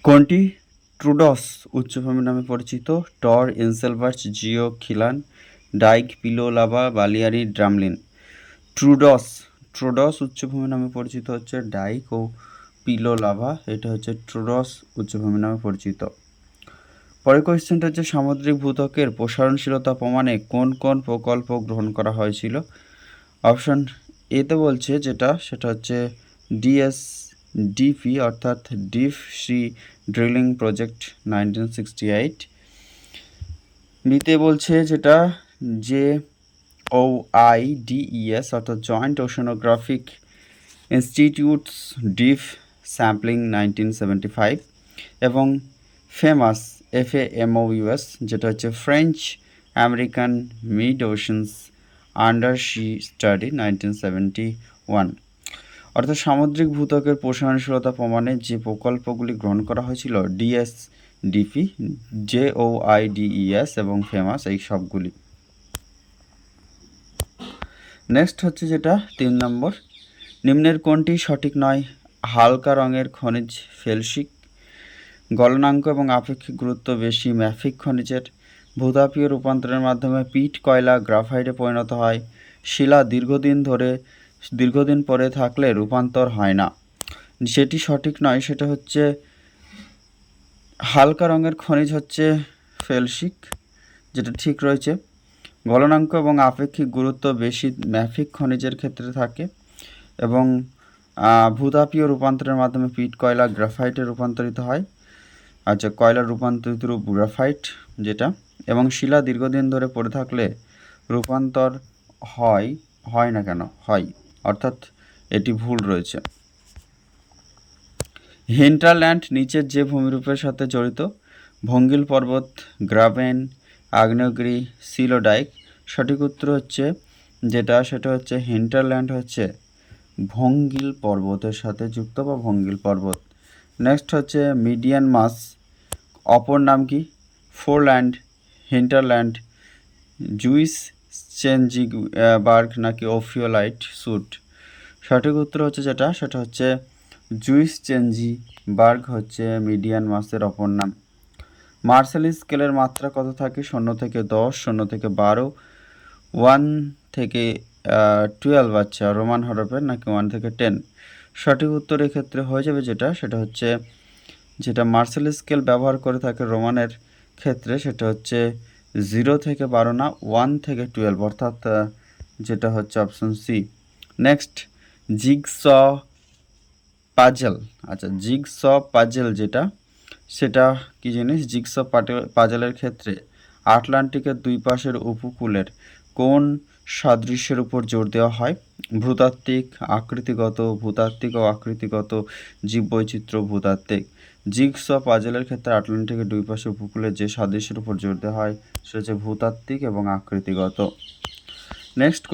কোনটি ট্রুডস উচ্চভূমি নামে পরিচিত? টর, এনসেলবার্চ, জিও, খিলান, ডাইক, পিলো, লাভা, বালিয়ারি, ড্রামলিন। ট্রুডস ট্রুডস উচ্চভূমি নামে পরিচিত হচ্ছে ডাইক ও পিলো লাভা। এটা হচ্ছে ট্রুডস উচ্চভূমি নামে পরিচিত। পরের কোয়েশ্চেনটা হচ্ছে সামুদ্রিক ভূত্বকের প্রসারণশীলতা প্রমাণে কোন কোন প্রকল্প গ্রহণ করা হয়েছিল? অপশন এতে বলছে সেটা হচ্ছে ডিএসডিপি অর্থাৎ ডিপ সি ড্রিলিং প্রজেক্ট 1968। বিতে বলছে যেটা যে OIDES অর্থাৎ joint oceanographic institutes deep sampling 1975 এবং ফেমাস FAMOUS যেটা হচ্ছে French American mid oceans under sea study 1971। অর্থাৎ সামুদ্রিক ভূত্বকের প্রসারণশীলতা প্রমাণে যে প্রকল্পগুলি গ্রহণ করা হয়েছিল ডিএসডিপি, JOIDES এবং ফেমাস, এই সবগুলি। নেক্সট হচ্ছে যেটা 3 নম্বর, নিম্নের কোনটি সঠিক নয়? হালকা রঙের খনিজ ফেলসিক, গলনাঙ্ক এবং আপেক্ষিক গুরুত্ব বেশি ম্যাফিক খনিজের, ভূতাপীয় রূপান্তরের মাধ্যমে পিট কয়লা গ্রাফাইটে পরিণত হয়, শিলা দীর্ঘদিন পরে থাকলে রূপান্তর হয় না। যেটি সঠিক নয় সেটা হচ্ছে হালকা রঙের খনিজ হচ্ছে ফেলসিক, যেটা ঠিক রয়েছে। গলনাঙ্ক এবং আপেক্ষিক গুরুত্ব বেশি ম্যাফিক খনিজের ক্ষেত্রে থাকে এবং ভূতাপীয় রূপান্তরের মাধ্যমে পিট কয়লা গ্রাফাইটে রূপান্তরিত হয়। আচ্ছা, কয়লার রূপান্তরিত রূপ গ্রাফাইট যেটা, এবং শিলা দীর্ঘদিন ধরে পড়ে থাকলে রূপান্তর হয় না কেন? হয়, অর্থাৎ এটি ভুল রয়েছে। হিন্টারল্যান্ড নিচের যে ভূমিরূপের সাথে জড়িত? ভঙ্গিল পর্বত, গ্রাবেন, আগ্নেয়গিরি, সিলোডাইক। সঠিক উত্তর হচ্ছে সেটা হচ্ছে হিন্টারল্যান্ড হচ্ছে ভঙ্গিল পর্বতের সাথে যুক্ত বা ভঙ্গিল পর্বত। নেক্সট হচ্ছে মিডিয়ান মাস অপর নাম কি? ফোরল্যান্ড, হিন্টারল্যান্ড, জুইস চেনজিগ বার্গ নাকি ওফিওলাইট স্যুট? সঠিক উত্তর হচ্ছে সেটা হচ্ছে জুইস চেনজি বার্গ হচ্ছে মিডিয়ান মাসের অপর নাম। মার্শাল স্কেলের মাত্রা কত থাকে? 0 থেকে 10, 0 থেকে 12, 1 থেকে 12 আচ্ছা রোমান হরফের, নাকি 1 থেকে 10? সঠিক উত্তর এক্ষেত্রে হয়ে যাবে সেটা হচ্ছে যেটা মার্শাল স্কেল ব্যবহার করে থাকে রোমানের ক্ষেত্রে সেটা হচ্ছে 0 থেকে 12 না, 1 থেকে 12, অর্থাৎ যেটা হচ্ছে option C. Next jigsaw puzzle. আচ্ছা, জিগস পাজল সেটা কি জিনিস? জিগস পাজলের ক্ষেত্রে আটলান্টিকের দুই পাশের উপকূলের কোন সাদৃশ্যের উপর জোর দেওয়া হয়? ভূতাত্ত্বিক, ভূতাত্ত্বিক ও আকৃতিগত, জীববৈচিত্র্য, ভূতাত্ত্বিক। জিগস পাজলের ক্ষেত্রে আটলান্টিকের দুই পাশের উপকূলের যে সাদৃশ্যের উপর জোর দেওয়া হয় সেটা হচ্ছে ভূতাত্ত্বিক এবং আকৃতিগত। নেক্সট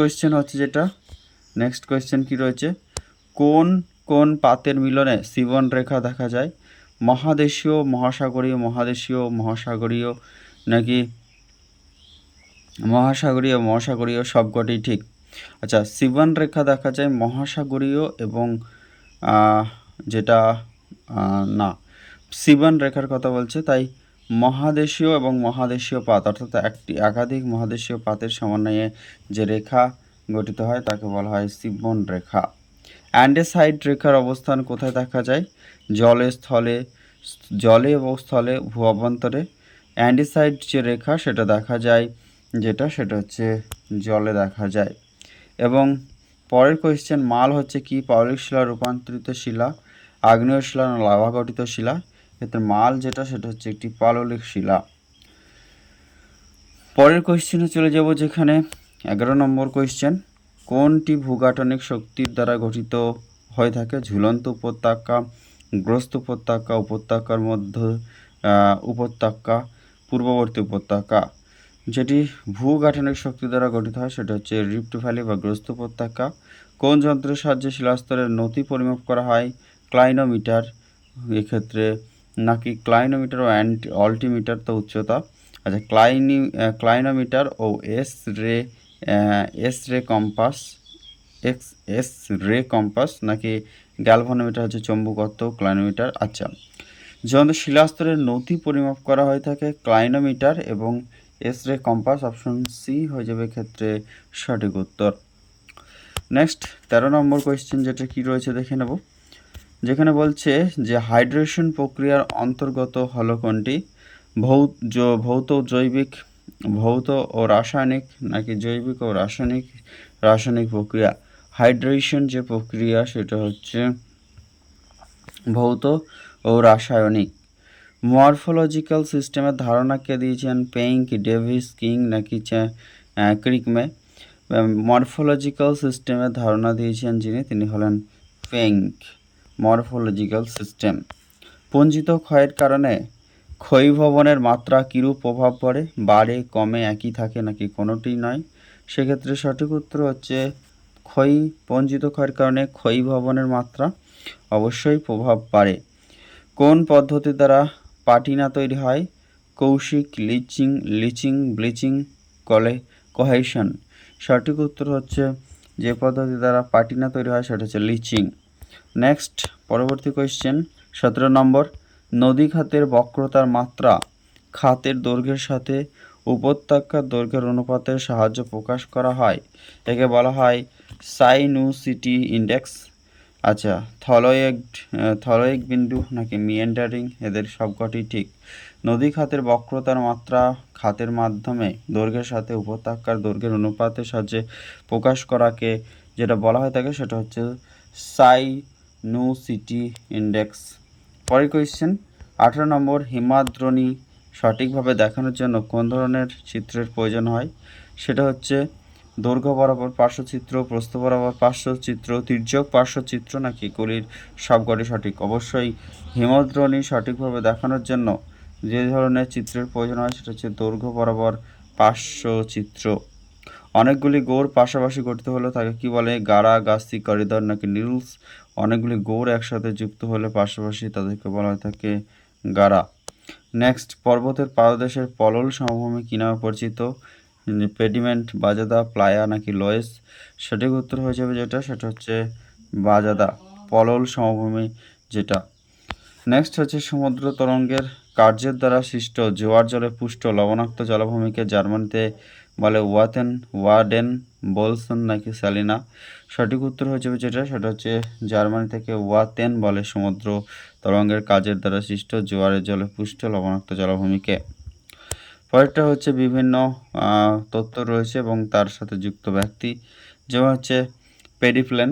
কোয়েশ্চেন কি রয়েছে? কোন কোন পাতের মিলনে সিবন রেখা দেখা যায়? মহাদেশীয়, মহাসাগরীয় নাকি মহাসাগরীয় সবকটি ঠিক। আচ্ছা, সিবন রেখা দেখা যায় মহাসাগরীয় এবং যেটা না, সিবন রেখার কথা বলছে, তাই মহাদেশীয় এবং মহাদেশীয় পাত অর্থাৎ একাধিক মহাদেশীয় পাতের সমন্বয়ে যে রেখা গঠিত হয় তাকে বলা হয় সিবন রেখা। অ্যান্ডেসাইড রেখার অবস্থান কোথায় দেখা যায়? জলে এবং স্থলে, ভূ অভ্যন্তরে। অ্যান্ডেসাইড যে রেখা সেটা দেখা যায় সেটা হচ্ছে জলে দেখা যায়। এবং পরের কোয়েশ্চেন, মাল হচ্ছে কি? পাললিক শিলা, রূপান্তরিত শিলা, আগ্নেয় শিলা না লাভা গঠিত শিলা? ক্ষেত্রে মাল সেটা হচ্ছে একটি পাললিক শিলা। পরের কোয়েশ্চেনে চলে যাব, যেখানে 11 নম্বর কোয়েশ্চেন, কোনটি ভূগাঠনিক শক্তির দ্বারা গঠিত হয়ে থাকে? ঝুলন্ত উপত্যকা, গ্রস্ত উপত্যকা, উপত্যকার মধ্যে উপত্যকা, পূর্ববর্তী উপত্যকা। যেটি ভূগাঠনিক শক্তি দ্বারা গঠিত হয় সেটা হচ্ছে রিফ্ট ভ্যালি বা গ্রস্ত উপত্যকা। কোন যন্ত্রের সাহায্যে শিলাস্তরের নতি পরিমাপ করা হয়? ক্লাইনোমিটার এক্ষেত্রে, নাকি ক্লাইনোমিটার ও অল্টিমিটার তো উচ্চতা। আচ্ছা, ক্লাইনোমিটার ও এস রে কম্পাস নাকি গ্যালভানোমিটার হচ্ছে চৌম্বকত্ব ক্লাইনোমিটার। আচ্ছা, জ্বলন্ত শিলাস্তরের নতি পরিমাপ করা হয়ে থাকে ক্লাইনোমিটার এবং এক্সরে কম্পাস। অপশন সি হয়ে যাবে ক্ষেত্রে সঠিক উত্তর। নেক্সট 13 নম্বর কোয়েশ্চেন, যেটা কি রয়েছে দেখে নেব। যেখানে বলছে যে হাইড্রেশন প্রক্রিয়ার অন্তর্গত হলো কোনটি? ভৌত ও রাসায়নিক নাকি জৈবিক ও রাসায়নিক প্রক্রিয়া? হাইড্রেশন যে প্রক্রিয়া সেটা হচ্ছে ভৌত ও রাসায়নিক। মরফোলজিক্যাল সিস্টেমের ধারণা কে দিয়েছেন? পেইঙ্ক, ডেভিস, কিং নাকি ক্রিকমে? মরফোলজিক্যাল সিস্টেমের ধারণা দিয়েছেন তিনি হলেন পেইঙ্ক। Morphological system. পঞ্জিত ক্ষয়ের কারণে ক্ষয়ীভবনের মাত্রা কিরূপ প্রভাব পড়ে? বাড়ে, কমে, একই থাকে নাকি কোনোটিই নয়? সেক্ষেত্রে সঠিক উত্তর হচ্ছে পঞ্জিত ক্ষয়ের কারণে ক্ষয়ীভবনের মাত্রা অবশ্যই প্রভাব পাড়ে। কোন পদ্ধতি দ্বারা পাটিনা তৈরি হয়? কৌশিক, লিচিং, ব্লিচিং, কোহেশন? সঠিক উত্তর হচ্ছে যে পদ্ধতি দ্বারা পাটিনা তৈরি হয় সেটা হচ্ছে লিচিং। নেক্সট পরবর্তী কোয়েশ্চেন 17 নম্বর। নদী খাতের বক্রতার মাত্রা খাতের দৈর্ঘ্যের সাথে উপত্যকার দৈর্ঘ্যের অনুপাতের সাহায্যে প্রকাশ করা হয়। একে বলা হয় সাইনুসিটি ইন্ডেক্স। আচ্ছা, থলয়েক বিন্দু নাকি মিয়েন্ডারিং? এদের সবকটি ঠিক। নদী খাতের বক্রতার মাত্রা খাতের মাধ্যমে দৈর্ঘ্যের সাথে উপত্যকার দৈর্ঘ্যের অনুপাতের সাহায্যে প্রকাশ করাকে যেটা বলা হয়ে থাকে সেটা হচ্ছে সাইনুসিটি ইন্ডেক্স। পরের কোয়েশ্চেন 18 নম্বর। হিমাদ্রণী সঠিকভাবে দেখানোর জন্য কোন ধরনের চিত্রের প্রয়োজন হয়? সেটা হচ্ছে দৈর্ঘ্য বরাবর পার্শ্বচিত্র, প্রস্থ বরাবর পার্শ্বচিত্র, তির্যক পার্শ্বচিত্র নাকি এগুলির সবকটি সঠিক? অবশ্যই হিমদ্রোণী সঠিকভাবে দেখানোর জন্য যে ধরনের চিত্রের প্রয়োজন হয় সেটা হচ্ছে দৈর্ঘ্য বরাবর পার্শ্বচিত্র। অনেকগুলি গৌড় পাশাপাশি গঠিত হলে তাকে কি বলে? গাড়া, গাস্তি, করিডর নাকি নিডলস? অনেকগুলি গৌড় একসাথে যুক্ত হলে পাশাপাশি তাদেরকে বলা হয়ে থাকে গাড়া। নেক্সট পর্বতের পাদদেশের পলল সমভূমি কী নামে পরিচিত? পেডিমেন্ট, বাজাদা, প্লায়া নাকি লোয়েস? সঠিক উত্তর হয়ে যাবে যেটা সেটা হচ্ছে বাজাদা, পলল সমভূমি যেটা। নেক্সট হচ্ছে সমুদ্র তরঙ্গের কার্যের দ্বারা সৃষ্ট জোয়ার জলে পুষ্ট লবণাক্ত জলাভূমিকে জার্মানিতে বলে ওয়াডেন, বোলসন নাকি স্যালিনা? সঠিক উত্তর হয়ে যাবে যেটা সেটা হচ্ছে জার্মানি থেকে ওয়াতেন বলে সমুদ্র তরঙ্গের কাজের দ্বারা সৃষ্ট জোয়ারের জলে পুষ্ট লবণাক্ত জলাভূমিকে। পরেরটা হচ্ছে বিভিন্ন তথ্য রয়েছে এবং তার সাথে যুক্ত ব্যক্তি, যেমন হচ্ছে পেরিপ্লেন।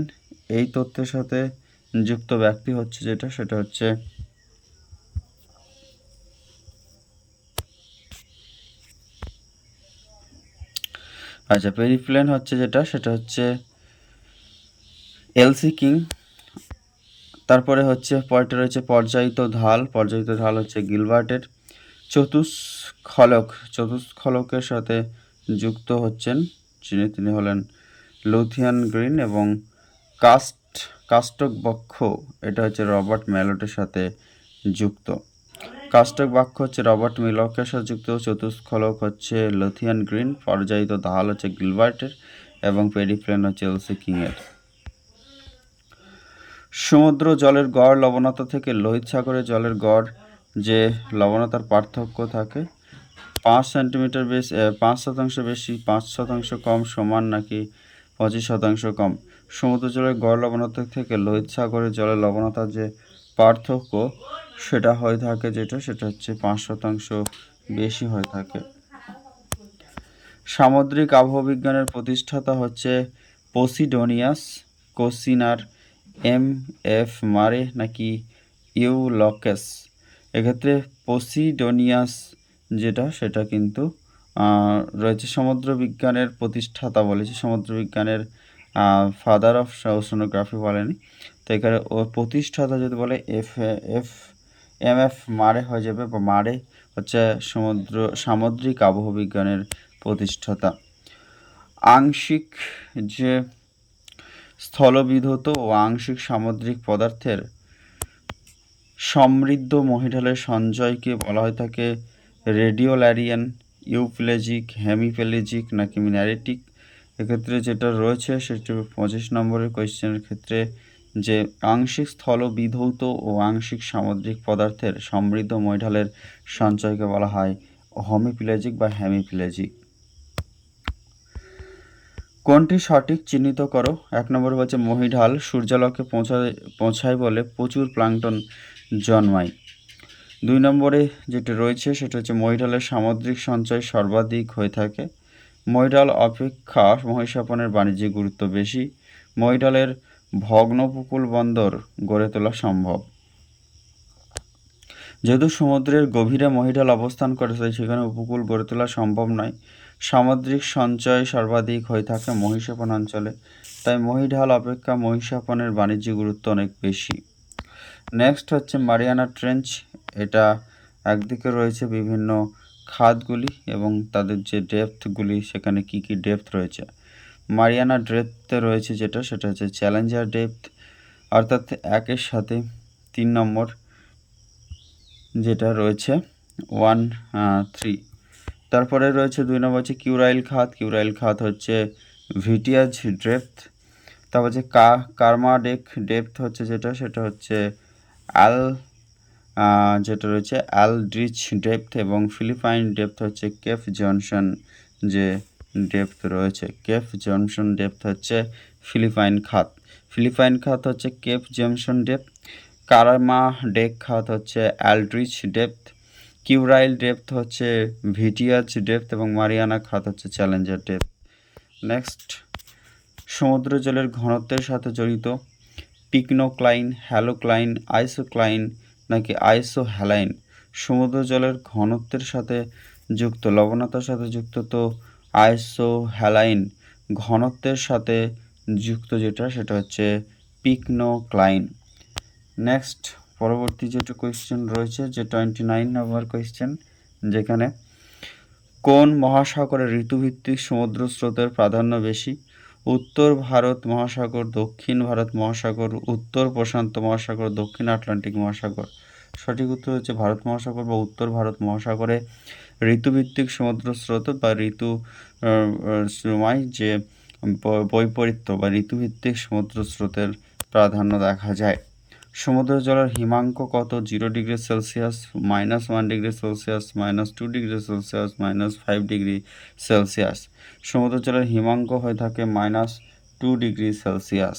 এই তথ্যের সাথে যুক্ত ব্যক্তি হচ্ছে যেটা সেটা হচ্ছে আচ্ছা, পেরিপ্লেন হচ্ছে যেটা সেটা হচ্ছে এলসি কিং। তারপরে হচ্ছে পরেরটা রয়েছে পর্যায়িত ঢাল হচ্ছে গিলবার্টের। চতুষ্ফলকের সাথে যুক্ত হচ্ছেন তিনি হলেন লুথিয়ান গ্রিন। এবং কাস্টক বক্ষ এটা হচ্ছে রবার্ট ম্যালটের সাথে যুক্ত। কাস্টক বাক্য হচ্ছে রবার্ট মিলকের সাথে যুক্ত, চতুষ্ফলক হচ্ছে লুথিয়ান গ্রিন, পর্যায়িত ঢাল হচ্ছে গিলবার্টের এবং পেরিপ্লেন হচ্ছে এলসি কিংয়ের। সমুদ্র জলের গড় লবণতা থেকে লোহিত সাগরের জলের গড় যে লবণতার পার্থক্য থাকে 5 বেশি 5% বেশি, 5% কম, সমান নাকি 25% কম? সমুদ্র জলের গড় লবণতা থেকে লোহিত সাগরের জলের লবণতার যে পার্থক্য সেটা হয়ে থাকে যেটা সেটা হচ্ছে 5% বেশি হয়ে থাকে। সামুদ্রিক আবহবিজ্ঞানের প্রতিষ্ঠাতা হচ্ছে পসিডোনিয়াস, কোসিনার, এম.এফ. মারে নাকি ইউলকেস? এক্ষেত্রে পসিডোনিয়াস যেটা সেটা কিন্তু রয়েছে সমুদ্র বিজ্ঞানের প্রতিষ্ঠাতা বলেছে, সমুদ্র বিজ্ঞানের ফাদার অফ ওশানোগ্রাফি বলেনি। তো এখানে ওর প্রতিষ্ঠাতা যদি বলে এম.এফ. মারে হয়ে যাবে, বা মারে হচ্ছে সামুদ্রিক আবহবিজ্ঞানের প্রতিষ্ঠাতা। আংশিক যে স্থলবিধৌত ও আংশিক সামুদ্রিক পদার্থের সমৃদ্ধ মহিঢালের সঞ্চয়কে বলা হয়ে থাকে রেডিওল্যারিয়ান, ইউপ্লেজিক, হেমিপ্লেজিক নাকি মিনারেটিক? এক্ষেত্রে যেটা রয়েছে সেটা 25 নম্বরের কোয়েশ্চেনের ক্ষেত্রে যে আংশিক স্থলবিধৌত ও আংশিক সামুদ্রিক পদার্থের সমৃদ্ধ মহীঢালের সঞ্চয়কে বলা হয় হোমিপ্যালেজিক বা হেমিপ্যালেজিক। কোনটি সঠিক চিহ্নিত করো? 1 নম্বর বলছে মহীঢাল সূর্যালোকে পৌঁছায় বলে প্রচুর প্লাঙ্কটন জন্মায়। 2 নম্বরে যেটা রয়েছে সেটা হচ্ছে মহীঢালের সামুদ্রিক সঞ্চয় সর্বাধিক হয়ে থাকে। মহীঢাল অপেক্ষা মহিষাপনের বাণিজ্যিক গুরুত্ব বেশি। মহীঢালের ভগ্ন উপকূল বন্দর গড়ে তোলা সম্ভব। যেহেতু সমুদ্রের গভীরে মহীঢাল অবস্থান করে তাই সেখানে উপকূল গড়ে তোলা সম্ভব নয়। সামুদ্রিক সঞ্চয় সর্বাধিক হয়ে থাকে মহিষাপন অঞ্চলে, তাই মহীঢাল অপেক্ষা মহিষাপনের বাণিজ্যিক গুরুত্ব অনেক বেশি। নেক্সট হচ্ছে মারিয়ানা ট্রেঞ্চ। এটা একদিকে রয়েছে বিভিন্ন খাতগুলি এবং তাদের যে ডেপথগুলি, সেখানে কি কি ডেপথ রয়েছে। মারিয়ানা ডেপথে রয়েছে সেটা হচ্ছে চ্যালেঞ্জার ডেপথ, অর্থাৎ 1-এর সাথে 3 নম্বর যেটা রয়েছে 1-3। তারপরে রয়েছে 2 নম্বর হচ্ছে কিউরাইল খাত। কিউরাইল খাত হচ্ছে ভিটিয়াজ ডেপথ। তারপর হচ্ছে কার্মাডেক ডেপথ হচ্ছে সেটা হচ্ছে যেটা রয়েছে অ্যালড্রিচ ডেপথ, এবং ফিলিপাইন ডেপথ হচ্ছে কেপ জনসন যে ডেপথ রয়েছে। কেপ জনসন ডেপথ হচ্ছে ফিলিপাইন খাত। ফিলিপাইন খাত হচ্ছে কেপ জনসন ডেপথ। কার্মাডেক খাত হচ্ছে অ্যালড্রিচ ডেপথ। কিউরাইল ডেপথ হচ্ছে ভিটিয়াজ ডেপথ এবং মারিয়ানা খাত হচ্ছে চ্যালেঞ্জার ডেপথ। নেক্সট, সমুদ্র জলের ঘনত্বের সাথে জড়িত পিকনোক্লাইন, হ্যালোক্লাইন, আইসোক্লাইন নাকি আইসোহ্যালাইন। সমুদ্র জলের ঘনত্বের সাথে যুক্ত, লবণতার সাথে যুক্ত তো আইসোহ্যালাইন। ঘনত্বের সাথে যুক্ত সেটা হচ্ছে পিকনোক্লাইন। নেক্সট, পরবর্তী যেটা কোয়েশ্চেন রয়েছে যে 29 নম্বর কোয়েশ্চেন, যেখানে কোন মহাসাগরে ঋতুভিত্তিক সমুদ্র স্রোতের প্রাধান্য বেশি? উত্তর ভারত মহাসাগর, দক্ষিণ ভারত মহাসাগর, উত্তর প্রশান্ত মহাসাগর, দক্ষিণ আটলান্টিক মহাসাগর। সঠিক উত্তর হচ্ছে ভারত মহাসাগর বা উত্তর ভারত মহাসাগরে ঋতুভিত্তিক সমুদ্র স্রোত বা ঋতু সময় যে বৈপরীত্য বা ঋতুভিত্তিক সমুদ্র স্রোতের প্রাধান্য দেখা যায়। সমুদ্র জলের হিমাঙ্ক কত? 0 degree Celsius, -1 degree Celsius, -2 degree Celsius, -5 degree Celsius. সমুদ্র জলের হিমাঙ্ক হয়ে থাকে -2 ডিগ্রি সেলসিয়াস।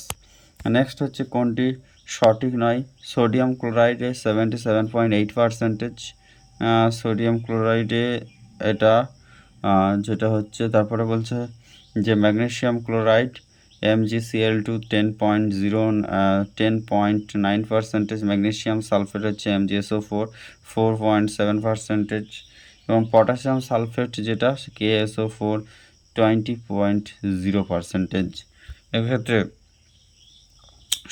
নেক্সট হচ্ছে কোনটি সঠিক নয়? সোডিয়াম ক্লোরাইডে 77.8%, সোডিয়াম ক্লোরাইডে এটা যেটা হচ্ছে। তারপরে বলছে যে magnesium chloride MgCl2 10.9%, magnesium sulphate হচ্ছে MgSO4 4.7%, এবং পটাশিয়াম সালফেট যেটা KSO4 20.0%। এক্ষেত্রে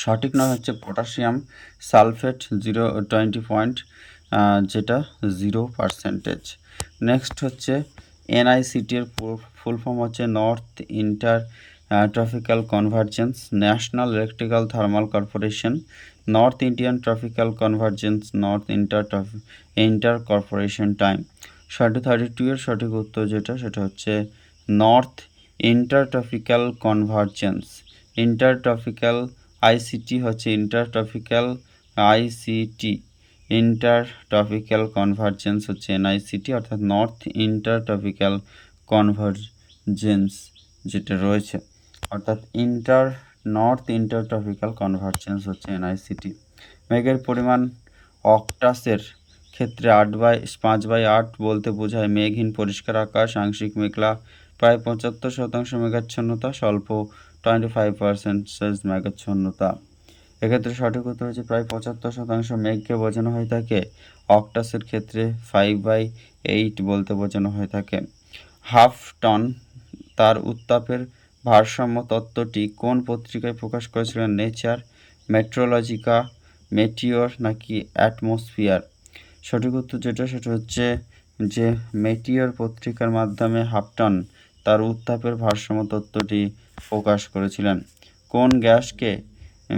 সঠিক নয় হচ্ছে পটাশিয়াম সালফেট 0.20%। নেক্সট হচ্ছে NICT এর ফুল ফর্ম হচ্ছে north inter tropical convergence, national electrical thermal corporation, north Indian tropical convergence, north inter corporation time. 32 এর সঠিক উত্তর সেটা হচ্ছে north inter tropical convergence. Inter tropical ICT হচ্ছে inter tropical ICT, inter tropical convergence হচ্ছে NICT, অর্থাৎ north inter tropical convergence যেটা রয়েছে, অর্থাৎ নর্থ ইন্টার ট্রপিক্যাল কনভার্জেন্স হচ্ছে NICT। মেঘের পরিমাণ অক্টাসের ক্ষেত্রে 5/8 বলতে বোঝায় মেঘহীন পরিষ্কার আকাশ, আংশিক মেঘলা, প্রায় 75% মেঘাচ্ছন্নতা, স্বল্প 25% মেঘাচ্ছন্নতা। এক্ষেত্রে সঠিক উত্তর হচ্ছে প্রায় 75% মেঘকে বোঝানো হয়ে থাকে। অক্টাসের ক্ষেত্রে 5/8 বলতে বোঝানো হয়ে থাকে। হাফটন তার উত্তাপের ভারসাম্য তত্ত্বটি কোন পত্রিকায় প্রকাশ করেছিলেন? নেচার, মেট্রোলজিকা, মেটিওর নাকি অ্যাটমসফিয়ার। সঠিক উত্তর সেটা হচ্ছে যে মেটিওর পত্রিকার মাধ্যমে হাফটন তার উত্তাপের ভারসাম্য তত্ত্বটি প্রকাশ করেছিলেন। কোন গ্যাসকে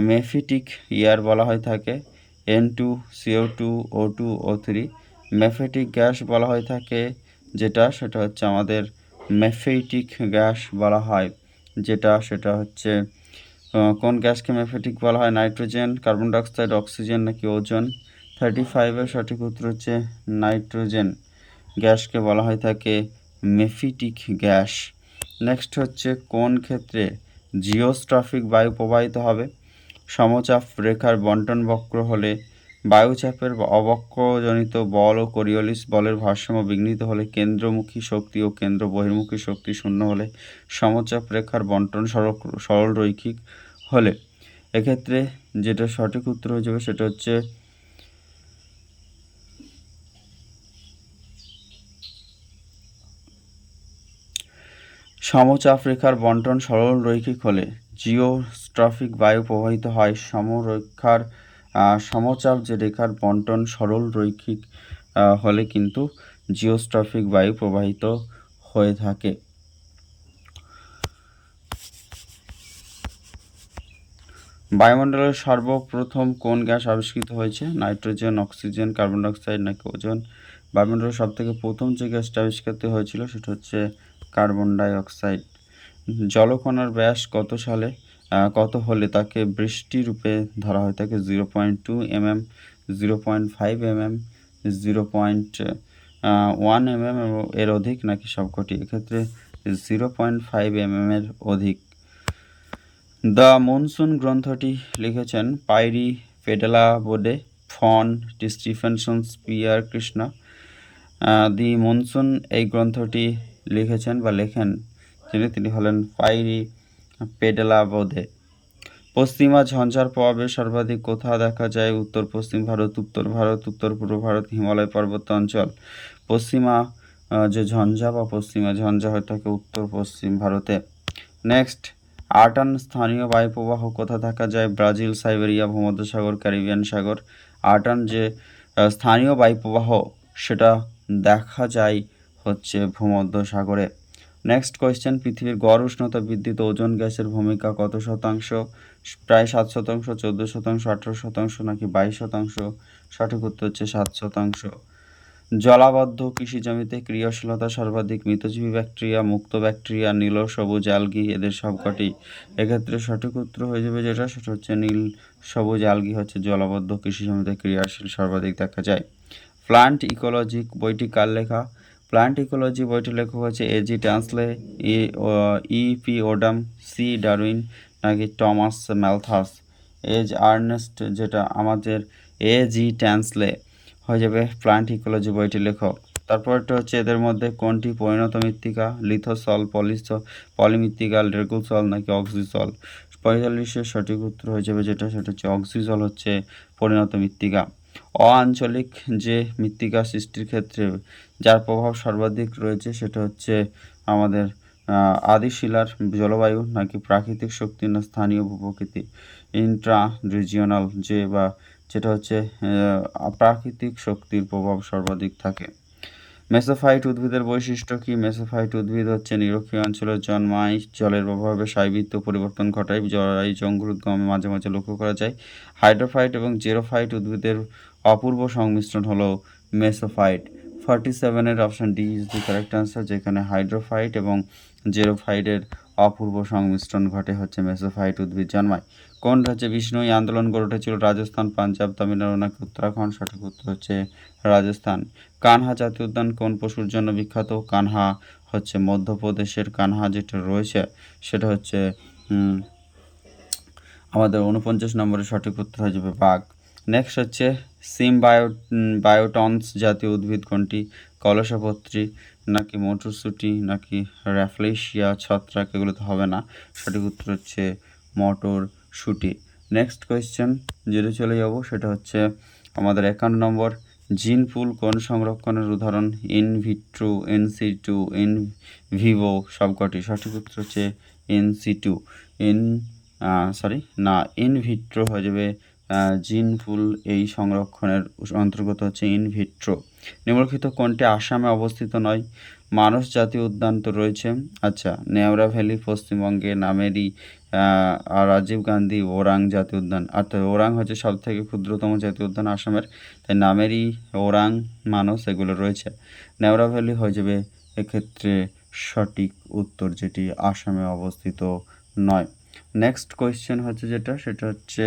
মেফিটিক এয়ার বলা হয়ে থাকে? N2, CO2, O2, O3। মেফেটিক gas বলা হয়ে থাকে সেটা হচ্ছে আমাদের মেফেটিক গ্যাস বলা হয় সেটা হচ্ছে কোন গ্যাসকে মেফেটিক বলা হয়? নাইট্রোজেন, কার্বন ডাইঅক্সাইড, অক্সিজেন নাকি ওজোন? 35-এর সঠিক উত্তর হচ্ছে নাইট্রোজেন গ্যাসকে বলা হয় থাকে মেফিটিক গ্যাস। নেক্সট হচ্ছে কোন ক্ষেত্রে জিওস্ট্রফিক বায়ু প্রবাহিত হবে? সমচাপ রেখার বন্টন বক্র হলে, বায়ুচাপের অবক্ষয়জনিত বল ও কোরিওলিস বলের ভারসাম্য বিঘ্নিত হলে, কেন্দ্রমুখী শক্তি ও কেন্দ্র বহির্মুখী শক্তি শূন্য হলে, সমচাপ রেখার বন্টন সরল রৈখিক হলে। এক্ষেত্রে যেটা সঠিক উত্তর হয়ে যাবে সেটা হচ্ছে সমচাপ রেখার বন্টন সরল রৈখিক হলে জিওস্ট্রফিক বায়ু প্রবাহিত হয়। সমচাপ যে রেখার বন্টন সরল রৈখিক হলে কিন্তু জিওস্ট্রফিক বায়ু প্রবাহিত হয়ে থাকে। বায়ুমণ্ডলের সর্বপ্রথম কোন গ্যাস আবিষ্কৃত হয়েছে? নাইট্রোজেন, অক্সিজেন, কার্বন ডাইঅক্সাইড নাকি ওজোন? বায়ুমণ্ডলের সবথেকে প্রথম যে গ্যাসটা আবিষ্কৃত হয়েছিল সেটা হচ্ছে কার্বন ডাইঅক্সাইড। জলকণার ব্যাস কত হলে তাকে বৃষ্টি রূপে ধরা হয় থাকে? 0.2 mm, 0.5 mm, 0.1 mm এর অধিক নাকি সবকটি? এক্ষেত্রে 0.5 mm এর অধিক। দ্য মনসুন গ্রন্থটি লিখেছেন পাইরি পেডালাবোডে, ফন স্টিফেনসন, পিয়ার কৃষ্ণ। দি মনসুন এই গ্রন্থটি লিখেছেন বা লেখেন তিনি হলেন পাইরি পেডালাবোডে। পশ্চিমা ঝঞ্ঝার প্রভাবে সর্বাধিক কোথাও দেখা যায়? উত্তর পশ্চিম ভারত, উত্তর ভারত, উত্তর পূর্ব ভারত, হিমালয় পর্বত অঞ্চল। পশ্চিমা যে ঝঞ্ঝা বা পশ্চিমা ঝঞ্ঝা হয়ে থাকে উত্তর পশ্চিম ভারতে। নেক্সট, আটান স্থানীয় বায়ুপ্রবাহ কোথায় দেখা যায়? ব্রাজিল, সাইবেরিয়া, ভূমধ্যসাগর, ক্যারিবিয়ান সাগর। আটান যে স্থানীয় বায়ুপ্রবাহ সেটা দেখা যায় হচ্ছে ভূমধ্যসাগরে। নেক্সট কোয়েশ্চেন, পৃথিবীর গড় উষ্ণতা বৃদ্ধিতে ওজোন গ্যাসের ভূমিকা কত শতাংশ? প্রায় 7%, 14%, 18% নাকি 22%? সঠিক উত্তর হচ্ছে 7%। জলাবদ্ধ কৃষি জমিতে ক্রিয়াশীলতা সর্বাধিক মৃতজীবী ব্যাকটেরিয়া, মুক্ত ব্যাকটেরিয়া, নীল সবুজ অ্যালগি এদের সবকটি? এক্ষেত্রে সঠিক উত্তর হয়ে যাবে যেটা সেটা হচ্ছে নীল সবুজ অ্যালগি হচ্ছে জলাবদ্ধ কৃষি জমিতে ক্রিয়াশীল সর্বাধিক দেখা যায়। প্লান্ট ইকোলজি বইটি কার লেখা? প্লান্ট ইকোলজি বইটির লেখক হচ্ছে A G Tansley, P Odum, C Darwin নাকি টমাস ম্যালথাস? আর্নেস্ট যেটা আমাদের এজি ট্যান্সলে হয়ে যাবে প্লান্ট ইকোলজি বইটির লেখক। তারপরটা হচ্ছে এদের মধ্যে কোনটি পরিণত মৃত্তিকা? লিথোসল, পলিমৃত্তিকা, রেগুসল নাকি অক্সিসল? 45-এর সঠিক উত্তর হয়ে যাবে যেটা সেটা হচ্ছে অক্সিসল হচ্ছে পরিণত মৃত্তিকা। অআঞ্চলিক যে মৃত্তিকা সৃষ্টির ক্ষেত্রে যার প্রভাব সর্বাধিক রয়েছে সেটা হচ্ছে আমাদের আদিশিলার জলবায়ু নাকি প্রাকৃতিক শক্তি না স্থানীয় ভূপ্রকৃতি? ইন্ট্রা রিজিওনাল যেটা হচ্ছে প্রাকৃতিক শক্তির প্রভাব সর্বাধিক থাকে। মেসোফাইট উদ্ভিদের বৈশিষ্ট্য কি? মেসোফাইট উদ্ভিদ হচ্ছে নিরক্ষীয় অঞ্চলে জন্মায়, জলের প্রভাবে সাইবৃত্ত পরিবর্তন ঘটায়, জরায়ু জঙ্গলোদ্গমে মাঝে মাঝে লক্ষ্য করা যায়। হাইড্রোফাইট এবং জেরোফাইট উদ্ভিদের অপূর্ব সংমিশ্রণ হলো মেসোফাইট। 47-এর option D is the correct answer, যেখানে হাইড্রোফাইট এবং জেরোফাইটের অপূর্ব সংমিশ্রণ ঘটে হচ্ছে মেসোফাইট উদ্ভিদ জন্মায়। কোন রাজ্যে বিষ্ণু আন্দোলন গড়ে উঠেছিল? রাজস্থান, পাঞ্জাব, তামিলনাড়ু নাকি উত্তরাখণ্ড? সঠিক উত্তর হচ্ছে রাজস্থান। কানহা জাতীয় উদ্যান কোন পশুর জন্য বিখ্যাত? কানহা হচ্ছে মধ্যপ্রদেশের কানহা যেটা রয়েছে সেটা হচ্ছে আমাদের 49 নম্বরের সঠিক উত্তর হয়ে যাবে বাঘ। নেক্সট হচ্ছে বায়োটনস জাতীয় উদ্ভিদ কোনটি? কলসপত্রী নাকি মটরশুঁটি নাকি র্যাফলেশিয়া, ছত্রাক? এগুলো তো হবে না, সঠিক উত্তর হচ্ছে মটরশুঁটি। নেক্সট কোয়েশ্চেন যেটা চলে যাব সেটা হচ্ছে আমাদের 51 নম্বর, জিন পুল কোন সংরক্ষণের উদাহরণ? In vitro, in situ, in vivo সবকটি? সঠিক উত্তর হচ্ছে ইন সিটু। ইন ভিট্রো হয়ে যাবে। জিন পুল এই সংরক্ষণের অন্তর্গত হচ্ছে ইন ভিট্রো। নিম্নলিখিত কোনটি আসামে অবস্থিত নয়? মানস জাতীয় উদ্যান তো রয়েছে, আচ্ছা, নেওরা ভ্যালি পশ্চিমবঙ্গে, নামেরি আর রাজীব গান্ধী ওরাং জাতীয় উদ্যান, অর্থাৎ ওরাং হচ্ছে সব থেকে ক্ষুদ্রতম জাতীয় উদ্যান আসামের, তাই নামেরি, ওরাং, মানস এগুলো রয়েছে। নেওরা ভ্যালি হয়ে যাবে এক্ষেত্রে সঠিক উত্তর, যেটি আসামে অবস্থিত নয়। নেক্সট কোয়েশ্চেন হচ্ছে যেটা, সেটা হচ্ছে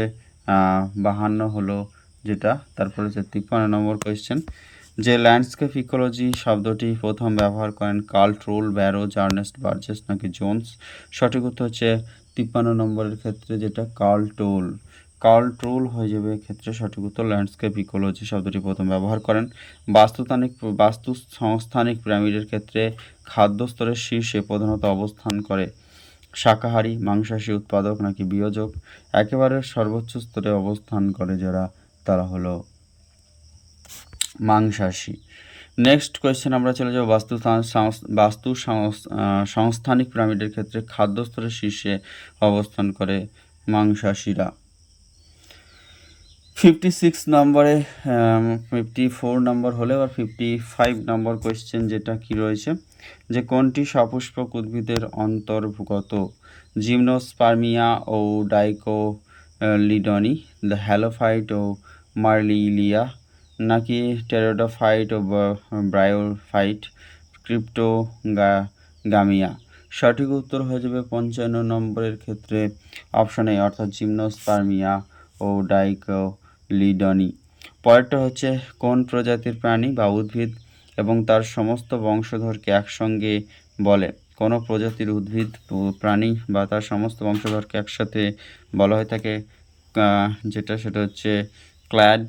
52 হলো যেটা, তারপরে হচ্ছে 53 নম্বর কোয়েশ্চেন, যে ল্যান্ডস্কেপ ইকোলজি শব্দটি প্রথম ব্যবহার করেন Carl Troll, Burrows, Ernest Burgess নাকি জোন্স? সঠিক উত্তর হচ্ছে 53 নম্বরের ক্ষেত্রে যেটা কার্ল ট্রুল। কার্ল ট্রুল হয়ে যাবে ক্ষেত্রে সঠিক উত্তর। ল্যান্ডস্কেপ ইকোলজি শব্দটি প্রথম ব্যবহার করেন। বাস্তু সংস্থানিক পিরামিডের ক্ষেত্রে খাদ্য স্তরের শীর্ষে প্রধানত অবস্থান করে শাকাহারী, মাংসাশী উৎপাদক নাকি বিয়োজক? একেবারে সর্বোচ্চ স্তরে অবস্থান করে যারা, তারা হলো মাংসাশী। নেক্সট কোয়েশ্চেন আমরা চলে যাব সংস্থানিক পিরামিডের ক্ষেত্রে খাদ্য স্তরের শীর্ষে অবস্থান করে মাংসাশীরা। 56 নম্বরে 54 নম্বর হলে আর 55 নম্বর কোয়েশ্চেন যেটা কি রয়েছে, যে কোনটি সপুষ্পক উদ্ভিদের অন্তর্গত? জিমনোস্পার্মিয়া ও ডাইকোলিডনি, দ্য হ্যালোফাইট ও মার্লিলিয়া নাকি টেরোডোফাইট ও ব্রায়োফাইট, ক্রিপ্টোগামিয়া? সঠিক উত্তর হয়ে যাবে 55 নম্বরের ক্ষেত্রে অপশন এ, অর্থাৎ জিমনোস্পার্মিয়া ও ডাইকোলিডনি। পরেরটা হচ্ছে, কোন প্রজাতির প্রাণী বা উদ্ভিদ এবং তার সমস্ত বংশধরকে একসঙ্গে বলে? কোনো প্রজাতির উদ্ভিদ প্রাণী বা তার সমস্ত বংশধরকে একসাথে বলা হয়ে থাকে যেটা, সেটা হচ্ছে ক্ল্যাড,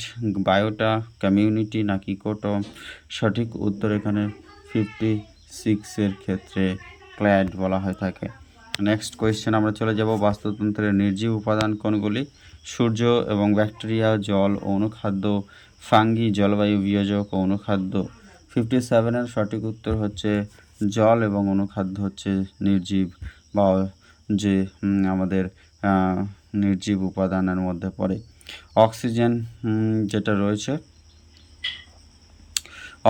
বায়োটা, কমিউনিটি নাকি কোটম? সঠিক উত্তর এখানে 56-এর ক্ষেত্রে ক্ল্যাড বলা হয়ে থাকে। নেক্সট কোয়েশ্চেন আমরা চলে যাব, বাস্তুতন্ত্রের নির্জীব উপাদান কোনগুলি? সূর্য এবং ব্যাকটেরিয়া, জল ও অনুখাদ্য, ফাঙ্গি, জলবায়ু বিয়োজক ও অনুখাদ্য? 57-এর সঠিক উত্তর হচ্ছে জল এবং অনুখাদ্য হচ্ছে নির্জীব বা যে আমাদের নির্জীব উপাদানের মধ্যে পড়ে। অক্সিজেন যেটা রয়েছে,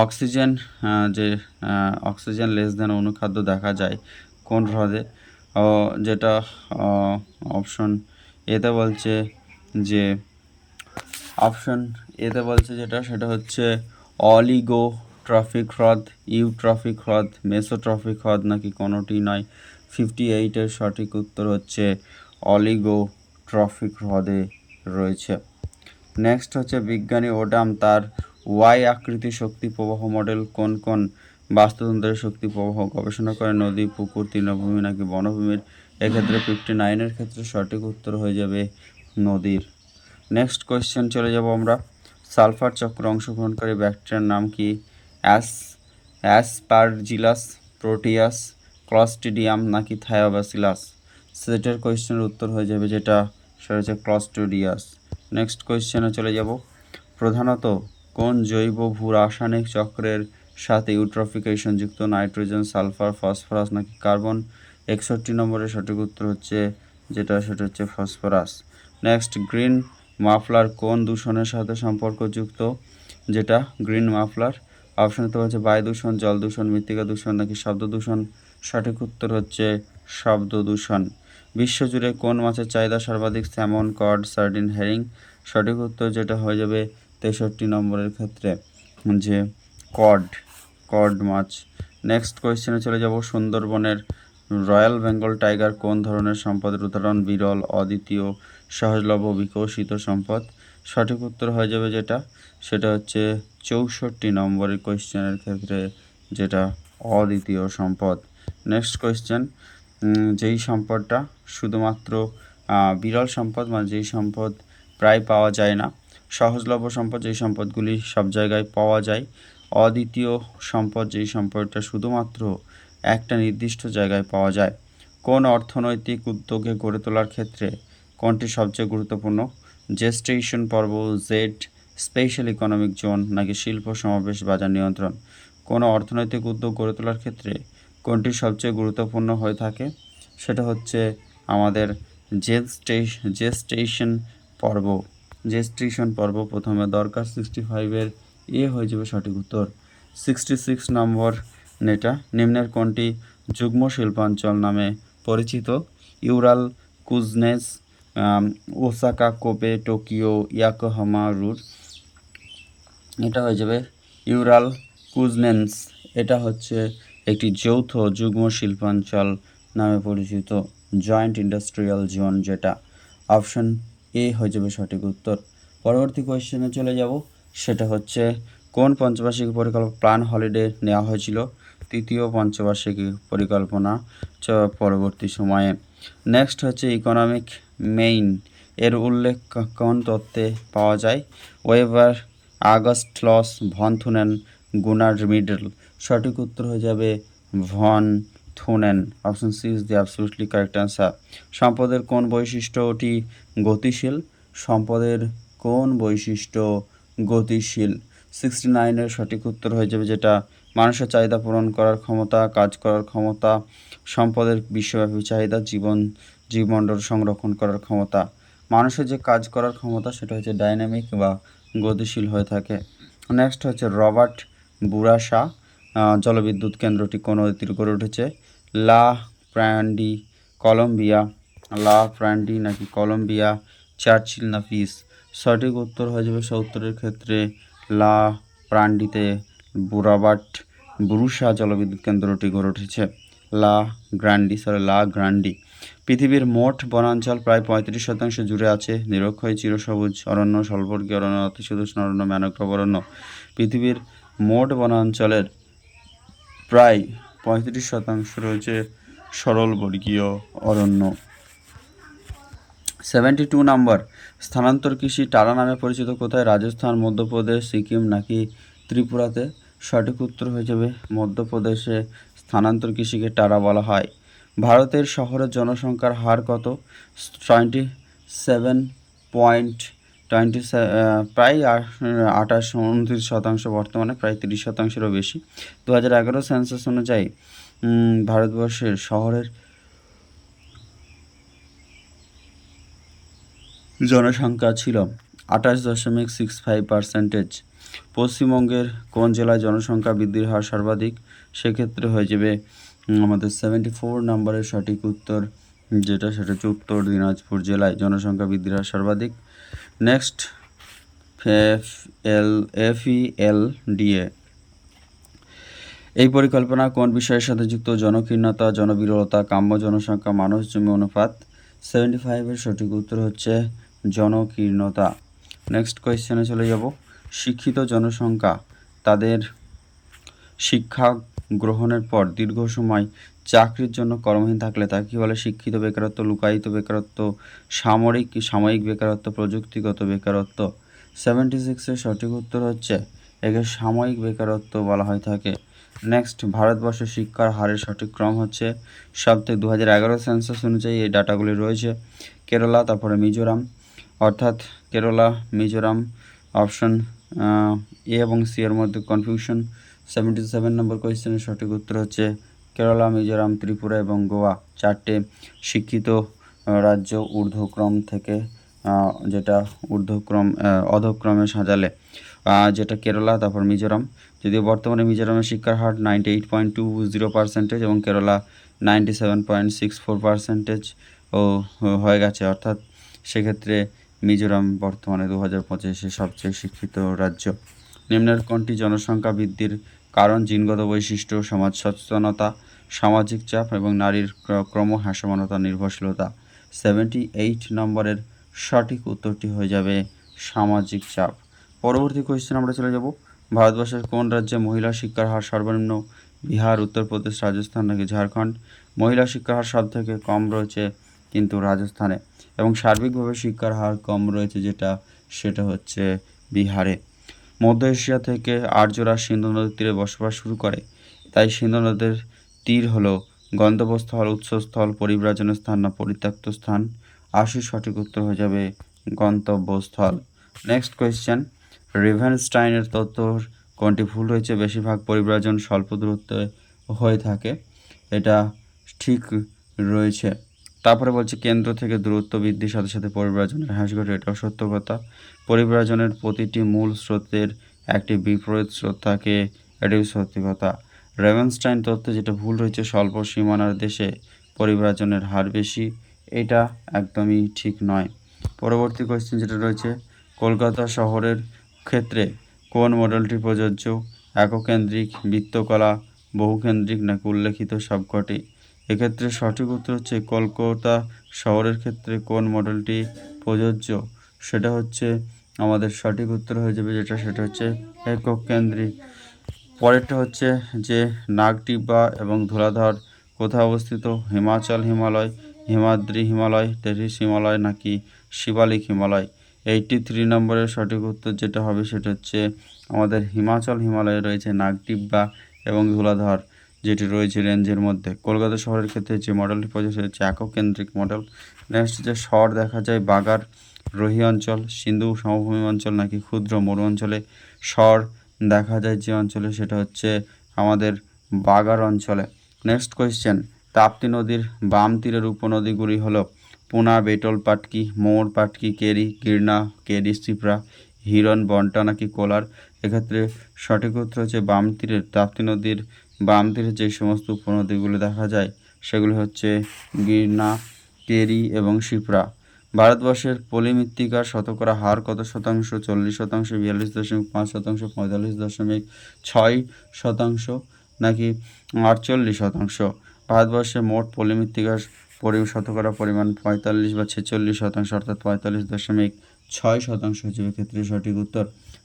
অক্সিজেন যে অক্সিজেন লেস দেন অনুখাদ্য দেখা যায় কোন হ্রদে? যেটা অপশন এতে বলছে যে, অপশন এতে বলছে যেটা, সেটা হচ্ছে অলিগোট্রফিক হ্রদ, ইউট্রফিক হ্রদ, মেসোট্রফিক হ্রদ নাকি কোনোটি নয়? 58-এর সঠিক উত্তর হচ্ছে অলিগোট্রফিক হ্রদে রয়েছে। নেক্সট হচ্ছে, বিজ্ঞানী ওডাম তার ওয়াই আকৃতি শক্তি প্রবাহ মডেল কোন কোন বাস্তুতন্ত্রের শক্তি প্রবাহ গবেষণা করে? নদী, পুকুর, তৃণভূমি নাকি বনভূমির? এক্ষেত্রে 59-এর ক্ষেত্রে সঠিক উত্তর হয়ে যাবে নদীর। নেক্সট কোয়েশ্চেন চলে যাব আমরা, সালফার চক্র অংশগ্রহণকারী ব্যাকটেরিয়ার নাম কি? অ্যাসপারজিলাস, প্রোটিয়াস, ক্লস্ট্রিডিয়াম নাকি থায়োবাসিলাস? সেটার কোয়েশ্চেনের উত্তর হয়ে যাবে যেটা, সেটা হচ্ছে ক্লস্ট্রিডিয়াস। নেক্সট কোয়েশ্চেনে চলে যাব, প্রধানত কোন জৈব ভূ রাসায়নিক চক্রের সাথে ইউট্রফিকেশন যুক্ত? নাইট্রোজেন, সালফার, ফসফরাস নাকি কার্বন? 61 নম্বরের সঠিক উত্তর হচ্ছে যেটা, সেটা হচ্ছে ফসফরাস। নেক্সট, গ্রিন মাফলার কোন দূষণের সাথে সম্পর্কযুক্ত? যেটা গ্রিন মাফলার, অপশনতে হচ্ছে বায়ু দূষণ, জল দূষণ, মৃত্তিকা দূষণ নাকি শব্দ দূষণ? সঠিক উত্তর হচ্ছে শব্দ দূষণ। বিশ্বজুড়ে কোন মাছের চাহিদা সর্বাধিক? Salmon, cod, sardine, herring? সঠিক উত্তর যেটা হয়ে যাবে 63 নম্বরের ক্ষেত্রে যে কড মাছ। নেক্সট কোয়েশ্চেনে চলে যাব, সুন্দরবনের রয়্যাল বেঙ্গল টাইগার কোন ধরনের সম্পদের উদাহরণ? বিরল, অদ্বিতীয়, সহজলভ্য, বিকশিত সম্পদ? সঠিক উত্তর হয়ে যাবে যেটা, সেটা হচ্ছে 64 নম্বরের কোয়েশ্চেনের ক্ষেত্রে যেটা অদ্বিতীয় সম্পদ। নেক্সট কোয়েশ্চেন, যেই সম্পদটা শুধুমাত্র বিরল সম্পদ, মানে যেই সম্পদ প্রায় পাওয়া যায় না। সহজলভ্য সম্পদ, যেই সম্পদগুলি সব জায়গায় পাওয়া যায়। অদ্বিতীয় সম্পদ, যেই সম্পদটা শুধুমাত্র একটা নির্দিষ্ট জায়গায় পাওয়া যায়। কোন অর্থনৈতিক উদ্যোগে গড়ে তোলার ক্ষেত্রে কোনটি সবচেয়ে গুরুত্বপূর্ণ? জেস্টেশন পর্ব, জেড, স্পেশাল ইকোনমিক জোন নাকি শিল্প সমাবেশ, বাজার নিয়ন্ত্রণ? কোনো অর্থনৈতিক উদ্যোগ গড়ে তোলার ক্ষেত্রে কোনটি সবচেয়ে গুরুত্বপূর্ণ হয়ে থাকে? সেটা হচ্ছে আমাদের জেস্টেশন পর্ব। জেস্টেশন পর্ব প্রথমে দরকার। 65-এর এ হয়ে যাবে সঠিক উত্তর। 66 নম্বর নেটা, নিম্নের কোনটি যুগ্ম শিল্পাঞ্চল নামে পরিচিত? Ural, Kuznetsk, Osaka, Kobe, Tokyo, Yokohama, রুট? এটা হয়ে যাবে ইউরাল কুজনেন্স। এটা হচ্ছে একটি যৌথ যুগ্ম শিল্পাঞ্চল নামে পরিচিত, জয়েন্ট ইন্ডাস্ট্রিয়াল জোন, যেটা অপশন এ হয়ে যাবে সঠিক উত্তর। পরবর্তী কোয়েশ্চেনে চলে যাব, সেটা হচ্ছে কোন পঞ্চবার্ষিক পরিকল্পনা প্ল্যান হলিডে নেওয়া হয়েছিল তৃতীয় পঞ্চবার্ষিকী পরিকল্পনা পরবর্তী সময়ে। নেক্সট হচ্ছে ইকোনমিক মেইন এর উল্লেখ কোন তত্ত্বে পাওয়া যায়? ওয়েবার, আগস্টলস, ভন থুনেন, গুনার মিডল। সঠিক উত্তর হয়ে যাবে von Thunen. Option C is the absolutely correct answer. সম্পদের কোন বৈশিষ্ট্যটি গতিশীল? সম্পদের কোন বৈশিষ্ট্য গতিশীল? 69-এর সঠিক উত্তর হয়ে যাবে যেটা মানুষের চাহিদা পূরণ করার ক্ষমতা, কাজ করার ক্ষমতা, সম্পদের বিশ্বব্যাপী চাহিদা, জীবমণ্ডল সংরক্ষণ করার ক্ষমতা। মানুষের যে কাজ করার ক্ষমতা সেটা হচ্ছে ডাইনামিক বা গতিশীল হয়ে থাকে। নেক্সট হচ্ছে রবার্ট বুরাশা জলবিদ্যুৎ কেন্দ্রটি কোন নদীর গড়ে উঠেছে? লা প্র্যান্ডি, কলম্বিয়া, লা প্র্যান্ডি নাকি কলম্বিয়া, চার্চিল না পিস? সঠিক উত্তর হয়ে যাবে 70-এর ক্ষেত্রে লা প্র্যান্ডিতে রবার্ট বুরুশা জলবিদ্যুৎ কেন্দ্রটি গড়ে উঠেছে। লা গ্রান্ডি। পৃথিবীর মোট বনাঞ্চল প্রায় 35% জুড়ে আছে নিরক্ষয় চিরসবুজ অরণ্য, স্বল্পবর্গীয় অরণ্য, অতিশীতোষ্ণ অরণ্য, ম্যানগ্রোভ অরণ্য। পৃথিবীর মোট বনাঞ্চলের প্রায় 35% রয়েছে সরলবর্গীয় অরণ্য। 72 নম্বর, স্থানান্তর কৃষি টারা নামে পরিচিত কোথায়? রাজস্থান, মধ্যপ্রদেশ, সিকিম নাকি ত্রিপুরাতে? সঠিক উত্তর হয়ে যাবে মধ্যপ্রদেশে স্থানান্তর কৃষিকে টারা বলা হয়। ভারতের শহরের জনসংখ্যার হার কত? 27.20, প্রায় 28-29%, বর্তমানে প্রায় 30%-এরও বেশি। 2011 সেন্সাস অনুযায়ী ভারতবর্ষের শহরের জনসংখ্যা ছিল 28.65%। পশ্চিমবঙ্গের কোন জেলায় জনসংখ্যা বৃদ্ধির হার সর্বাধিক? সেক্ষেত্রে হয়ে যাবে আমাদের 74 নম্বরের সঠিক উত্তর, যেটা সেটা হচ্ছে উত্তর দিনাজপুর জেলায় জনসংখ্যা বৃদ্ধির হার সর্বাধিক। নেক্সট FELDA এই পরিকল্পনা কোন বিষয়ের সাথে যুক্ত? জনকীর্ণতা, জনবিরলতা, কাম্য জনসংখ্যা, মানুষ জমি অনুপাত। 75-এর সঠিক উত্তর হচ্ছে জনকীর্ণতা। নেক্সট কোয়েশ্চেনে চলে যাব, শিক্ষিত জনসংখ্যা তাদের শিক্ষা গ্রহণের পর দীর্ঘ সময় চাকরির জন্য কর্মহীন থাকলে তাকে কী বলে? শিক্ষিত বেকারত্ব, লুকায়িত বেকারত্ব, সাময়িক বেকারত্ব, প্রযুক্তিগত বেকারত্ব। 76-এর সঠিক উত্তর হচ্ছে একে সাময়িক বেকারত্ব বলা হয়ে থাকে। নেক্সট, ভারতবর্ষের শিক্ষার হারের সঠিক ক্রম হচ্ছে সবথেকে 2011 সেন্সাস অনুযায়ী এই ডাটাগুলি রয়েছে কেরালা, তারপরে মিজোরাম, অর্থাৎ কেরালা, মিজোরাম। অপশন এ এবং সি এর মধ্যে কনফিউশন। 77 নম্বর কোয়েশ্চেনের সঠিক উত্তর হচ্ছে কেরালা, মিজোরাম, ত্রিপুরা এবং গোয়া। চারটে শিক্ষিত রাজ্য ঊর্ধ্বক্রম থেকে যেটা অধক্রমে সাজালে যেটা কেরালা, তারপর মিজোরাম। যদিও বর্তমানে মিজোরামের শিক্ষার হার 98.20% এবং কেরালা 97.64% ও হয়ে গেছে, অর্থাৎ সেক্ষেত্রে মিজোরাম বর্তমানে 2025-এ সবচেয়ে শিক্ষিত রাজ্য। নিম্নের কোনটি জনসংখ্যা বৃদ্ধির কারণ? জিনগত বৈশিষ্ট্য, সমাজ সচেতনতা, সামাজিক চাপ এবং নারীর ক্রমহ্রাসমানতা নির্ভরশীলতা। 78 নম্বরের সঠিক উত্তরটি হয়ে যাবে সামাজিক চাপ। পরবর্তী কোয়েশ্চেন আমরা চলে যাব, ভারতবর্ষের কোন রাজ্যে মহিলা শিক্ষার হার সর্বনিম্ন? বিহার, উত্তরপ্রদেশ, রাজস্থান নাকি ঝাড়খণ্ড? মহিলা শিক্ষার হার সব থেকে কম রয়েছে কিন্তু রাজস্থানে, এবং সার্বিকভাবে শিক্ষার হার কম রয়েছে সেটা হচ্ছে বিহারে। মধ্য এশিয়া থেকে আর্যরা সিন্ধু নদীর তীরে বসবাস শুরু করে, তাই সিন্ধু নদের তীর হলো গন্তব্যস্থল, উৎসস্থল, পরিব্রাজনের স্থান না পরিত্যক্ত স্থান? সঠিক উত্তর হয়ে যাবে গন্তব্যস্থল। নেক্সট কোয়েশ্চেন, রেভেনস্টাইনের তত্ত্ব কোনটি ভুল হয়েছে? বেশিরভাগ পরিব্রাজন স্বল্প দূরত্বে হয়ে থাকে, এটা ঠিক রয়েছে। তারপরে বলছে কেন্দ্র থেকে দূরত্ব বৃদ্ধির সাথে সাথে পরিব্রাজনের হ্রাস ঘটে, এটাও সত্য কথা। পরিব্রাজনের প্রতিটি মূল স্রোতের একটি বিপরীত স্রোত থাকে, এটাও সত্যি কথা। রেভেনস্টাইন তত্ত্বে যেটা ভুল রয়েছে স্বল্প সীমানার দেশে পরিব্রাজনের হার বেশি, এটা একদমই ঠিক নয়। পরবর্তী কোয়েশ্চেন যেটা রয়েছে, কলকাতা শহরের ক্ষেত্রে কোন মডেলটি প্রযোজ্য? এককেন্দ্রিক, বৃত্তকলা, বহুকেন্দ্রিক নাকি উল্লেখিত সবকটি? এক্ষেত্রে সঠিক উত্তর হচ্ছে কলকাতা শহরের ক্ষেত্রে কোন মডেলটি প্রযোজ্য, সেটা হচ্ছে আমাদের সঠিক উত্তর হয়ে যাবে যেটা, সেটা হচ্ছে একক কেন্দ্রিক। পরেরটা হচ্ছে যে নাগটিব্বা এবং ধুলাধর কোথায় অবস্থিত, হিমাচল হিমালয়, হিমাদ্রি হিমালয়, টেরিস হিমালয় নাকি শিবালিক হিমালয়। 83 নম্বরের সঠিক উত্তর যেটা হবে সেটা হচ্ছে আমাদের হিমাচল হিমালয়ে রয়েছে নাগটিব্বা এবং ধুলাধর, যেটি রয়েছে রেঞ্জের মধ্যে। কলকাতা শহরের ক্ষেত্রে যে মডেলটি প্রযোজ্য হচ্ছে একক কেন্দ্রিক মডেল। নেক্সট যে শহর দেখা যায় বাগার রোহি অঞ্চল, সিন্ধু সমভূমি অঞ্চল নাকি ক্ষুদ্র মরু অঞ্চলে। শহর দেখা যায় যে অঞ্চলে সেটা হচ্ছে আমাদের বাগার অঞ্চলে। নেক্সট কোয়েশ্চেন, তাপ্তি নদীর বাম তীরের উপনদীগুলি হলো পুনা, বেটল, পাটকি, মোর, পাটকি, কেরি, গিরনা, কেরি, সিপ্রা, হিরণ, বন্টা নাকি কোলার। এক্ষেত্রে সঠিক উত্তর হচ্ছে বাম তীরের, তাপ্তি নদীর বাম তীরে যে সমস্ত উপনদীগুলি দেখা যায় সেগুলি হচ্ছে গিরনা, কেরি এবং সিপ্রা। ভারতবর্ষের পলিমৃত্তিকার শতকরা হার কত শতাংশ, 40%, 42.5%, 45.6% নাকি 48%। ভারতবর্ষে মোট পলিমৃত্তিকার শতকরা পরিমাণ 45 বা 46%, অর্থাৎ 45.6% হচ্ছে এক্ষেত্রে সঠিক উত্তর।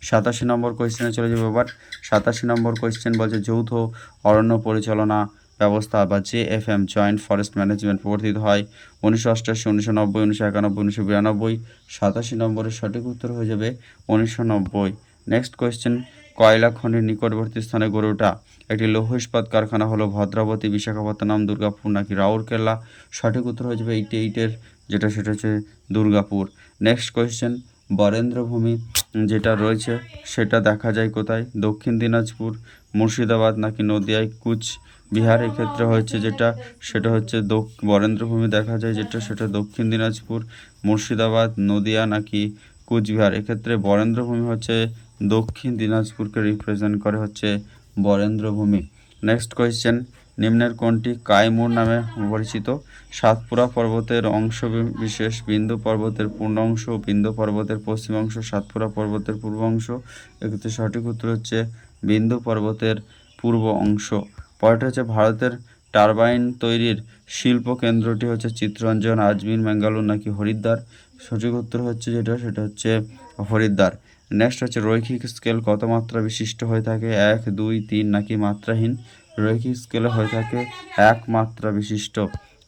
87 নম্বর কোয়েশ্চেনে চলে যাবো এবার। 87 নম্বর কোয়েশ্চেন বলছে যৌথ অরণ্য পরিচালনা ব্যবস্থা বা JFM জয়েন্ট ফরেস্ট ম্যানেজমেন্ট প্রবর্তিত হয় 1988, 1990, 1991, 1992। 87 নম্বরের সঠিক উত্তর হয়ে যাবে 1990। নেক্সট কোয়েশ্চেন, কয়লা খনির নিকটবর্তী স্থানে গড়ে ওঠা একটি লৌহ ইস্পাত কারখানা হলো ভদ্রাবতী, বিশাখাপত্তনম, দুর্গাপুর নাকি রাউরকেলা। সঠিক উত্তর হয়ে যাবে 88-এর, যেটা সেটা হচ্ছে দুর্গাপুর। নেক্সট কোয়েশ্চেন, বরেন্দ্রভূমি যেটা রয়েছে সেটা দেখা যায় কোথায়, দক্ষিণ দিনাজপুর, মুর্শিদাবাদ নাকি নদিয়ায়, কুচবিহার। এক্ষেত্রে হচ্ছে যেটা সেটা হচ্ছে বরেন্দ্রভূমি দেখা যায় যেটা সেটা দক্ষিণ দিনাজপুর, মুর্শিদাবাদ, নদিয়া নাকি কুচবিহার। এক্ষেত্রে বরেন্দ্রভূমি হচ্ছে দক্ষিণ দিনাজপুরকে রিপ্রেজেন্ট করে হচ্ছে বরেন্দ্রভূমি। নেক্সট কোয়েশ্চেন, নিম্নের কোনটি কাইমুর নামে পরিচিত, সাতপুরা পর্বতের অংশ বিশেষ, বিন্দু পর্বতের পূর্ণ অংশ, বিন্দু পর্বতের পশ্চিম অংশ, সাতপুরা পর্বতের পূর্ব অংশ। এক্ষেত্রে সঠিক উত্তর হচ্ছে বিন্দু পর্বতের পূর্ব অংশ। পরেরটা হচ্ছে ভারতের টারবাইন তৈরির শিল্প কেন্দ্রটি হচ্ছে চিত্তরঞ্জন, আজমির, ম্যাঙ্গালোর নাকি হরিদ্বার। সঠিক উত্তর হচ্ছে যেটা সেটা হচ্ছে হরিদ্বার। নেক্সট হচ্ছে রৈখিক স্কেল কত মাত্রা বিশিষ্ট হয়ে থাকে, 1, 2, 3 নাকি মাত্রাহীন। রৈখিক স্কেলে হয়ে থাকে 1 মাত্রা বিশিষ্ট।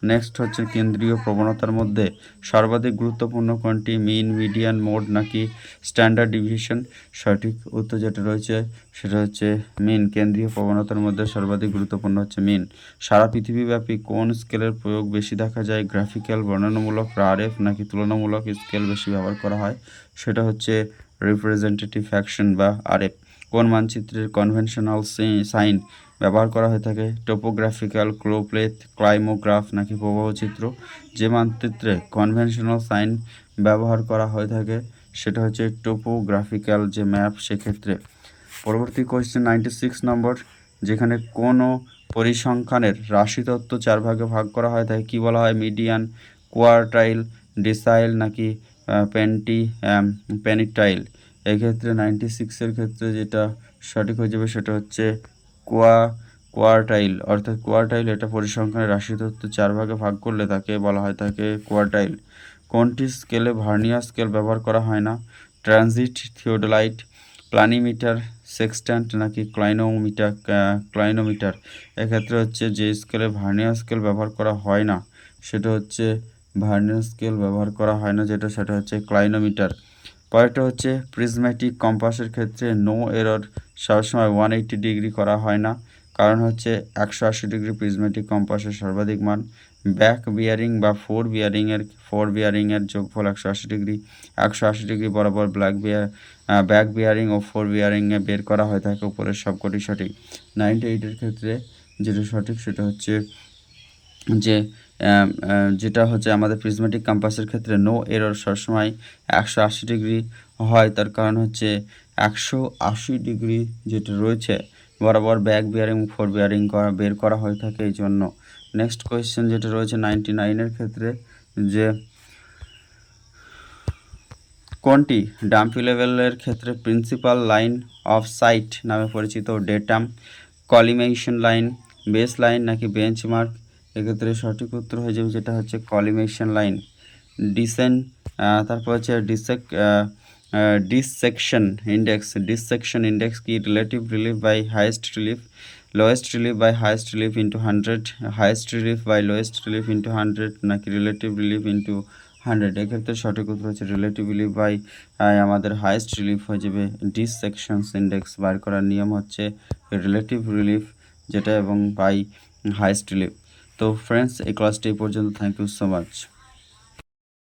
নেক্সট হচ্ছে কেন্দ্রীয় প্রবণতার মধ্যে সর্বাধিক গুরুত্বপূর্ণ কোনটি, মিন, মিডিয়ান, মোড নাকি স্ট্যান্ডার্ড ডিভিয়েশন। সঠিক উত্তর যেটা রয়েছে সেটা হচ্ছে মিন। কেন্দ্রীয় প্রবণতার মধ্যে সর্বাধিক গুরুত্বপূর্ণ হচ্ছে মিন। সারা পৃথিবীব্যাপী কোন স্কেলের প্রয়োগ বেশি দেখা যায়, গ্রাফিক্যাল, বর্ণনামূলক, RF নাকি তুলনামূলক স্কেল বেশি ব্যবহার করা হয়, সেটা হচ্ছে রিপ্রেজেন্টেটিভ অ্যাকশন বা RF। কোন মানচিত্রের কনভেনশনাল সাইন ব্যবহার করা হয়ে থাকে, টোপোগ্রাফিক্যাল, ক্লোপ্লেথ, ক্লাইমোগ্রাফ নাকি প্রবাহচিত্র। যে মানচিত্রে কনভেনশনাল সাইন ব্যবহার করা হয়ে থাকে সেটা হচ্ছে টোপোগ্রাফিক্যাল যে ম্যাপ সেক্ষেত্রে। পরবর্তী কোয়েশ্চেন 96 নম্বর, যেখানে কোনো পরিসংখ্যানের রাশিতত্ত্ব 4 ভাগে ভাগ করা হয় তাকে কী বলা হয়, মিডিয়ান, কোয়ার্টাইল, ডিসাইল নাকি পেনিটাইল। এক্ষেত্রে 96-এর ক্ষেত্রে যেটা সঠিক হয়ে যাবে সেটা হচ্ছে কোয়ার্টাইল, অর্থাৎ কোয়ার্টাইল এটা পরিসংখ্যানের রাশিতত্ত্ব 4 ভাগে ভাগ করলে তাকে বলা হয় তাকে কোয়ার্টাইল। কোনটি স্কেলে ভার্নিয়ার স্কেল ব্যবহার করা হয় না, ট্রানজিট, থিওডোলাইট, প্লানিমিটার, সেক্সট্যান্ট নাকি ক্লাইনোমিটার। এক্ষেত্রে হচ্ছে যে স্কেলে ভার্নিয়ার স্কেল ব্যবহার করা হয় না সেটা হচ্ছে ভার্নিয়ার স্কেল ব্যবহার করা হয় না, যেটা সেটা হচ্ছে ক্লাইনোমিটার। পরেরটা হচ্ছে প্রিজম্যাটিক কম্পাসের ক্ষেত্রে নো এরর সবসময় 180 ডিগ্রি করা হয় না, কারণ হচ্ছে 180 ডিগ্রি প্রিজম্যাটিক কম্পাসের সর্বাধিক মান। ব্যাক বিয়ারিং বা ফোর বিয়ারিংয়ের যোগফল 180 ডিগ্রি। 180 ডিগ্রি বরাবর ব্যাক বিয়ারিং ও ফোর বিয়ারিংয়ে বের করা হয়ে থাকে উপরের সবকটি সঠিক। 98-এর ক্ষেত্রে যেটা সঠিক সেটা হচ্ছে যে যেটা হচ্ছে আমাদের প্রিজমেটিক কম্পাসের ক্ষেত্রে নো এরর সবসময় 180 ডিগ্রি হয়, তার কারণ হচ্ছে 180 ডিগ্রি যেটা রয়েছে বরাবর ব্যাক বিয়ারিং ফোর বিয়ারিং বের করা হয়ে থাকে এই জন্য। নেক্সট কোয়েশ্চেন যেটা রয়েছে 99-এর ক্ষেত্রে, যে কোনটি ডাম্পি লেভেলের ক্ষেত্রে প্রিন্সিপাল লাইন অফ সাইট নামে পরিচিত, datum, collimation line, base line নাকি বেঞ্চমার্ক। এক্ষেত্রে সঠিক উত্তর হয়ে যাবে যেটা হচ্ছে কলিমেশন লাইন। ডিসেন তারপর হচ্ছে ডিসেকশন ইন্ডেক্স কি? Relative relief by highest relief, lowest relief by highest relief into 100, highest relief by lowest relief into 100, নাকি রিলেটিভ রিলিফ ইন্টু 100? এক্ষেত্রে সঠিক উত্তর হচ্ছে রিলেটিভ রিলিফ বাই আমাদের হাইয়েস্ট রিলিফ হয়ে যাবে। ডিসেকশনস ইন্ডেক্স বার করার নিয়ম হচ্ছে রিলেটিভ রিলিফ যেটা এবং বাই হাইয়েস্ট রিলিফ। তো ফ্রেন্ডস, এই ক্লাসটি এই পর্যন্ত। Thank you so much.